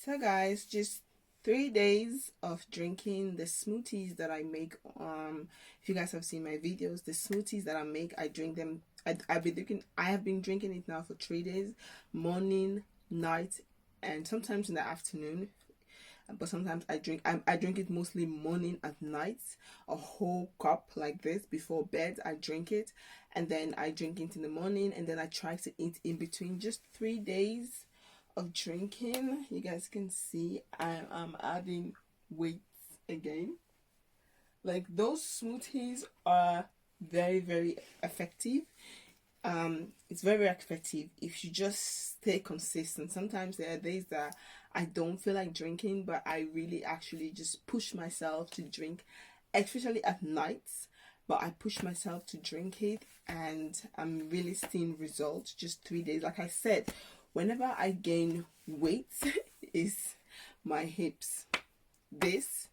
So guys, just 3 days of drinking the smoothies that I make. If you guys have seen my videos, the smoothies that I make, I drink them. I have been drinking it now for 3 days, morning, night, and sometimes in the afternoon. But sometimes I drink it mostly morning and night. A whole cup like this before bed, I drink it, and then I drink it in the morning, and then I try to eat in between. Just 3 days of drinking. You guys can see I am adding weight again. Like, those smoothies are very effective. It's very effective if you just stay consistent. Sometimes there are days that I don't feel like drinking, but I really actually just push myself to drink, especially at nights. But I push myself to drink it, and I'm really seeing results. Just 3 days. Like I said, whenever I gain weight, is my hips. This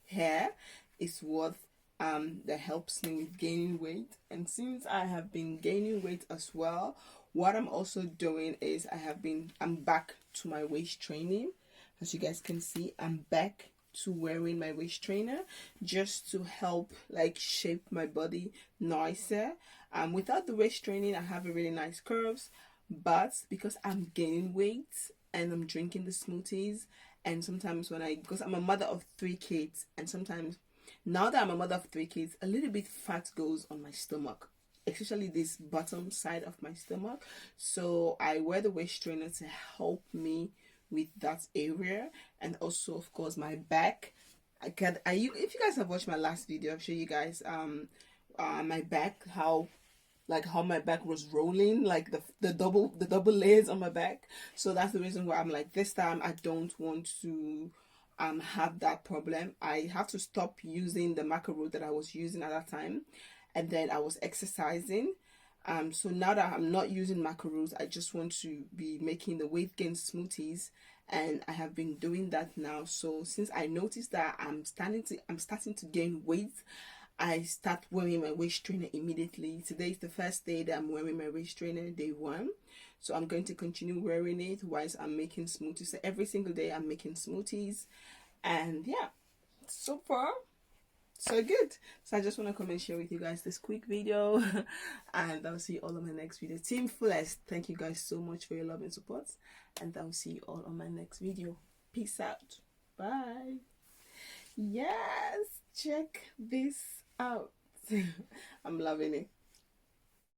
hair is what that helps me with gaining weight. And since I have been gaining weight as well, what I'm also doing is I'm back to my waist training. As you guys can see, I'm back to wearing my waist trainer just to help like shape my body nicer. Without the waist training, I have a really nice curves, but because I'm gaining weight and I'm drinking the smoothies, and sometimes because I'm a mother of 3 kids, and sometimes now that I'm a mother of 3 kids, a little bit fat goes on my stomach, especially this bottom side of my stomach. So I wear the waist trainer to help me with that area, and also of course my back. If you guys have watched my last video, I'll show you guys my back, how my back was rolling, like the double layers on my back. So that's the reason why I'm like, this time I don't want to have that problem. I have to stop using the macro that I was using at that time, and then I was exercising. So now that I'm not using macros, I just want to be making the weight gain smoothies, and I have been doing that now. So since I noticed that I'm starting to gain weight, I start wearing my waist trainer immediately. Today is the first day that I'm wearing my waist trainer, day 1. So I'm going to continue wearing it whilst I'm making smoothies. So every single day I'm making smoothies, and yeah, so far so good. So I just want to come and share with you guys this quick video and I'll see you all on my next video. Team Fullest, thank you guys so much for your love and support, and I'll see you all on my next video. Peace out. Bye. Yes, check this out. I'm loving it.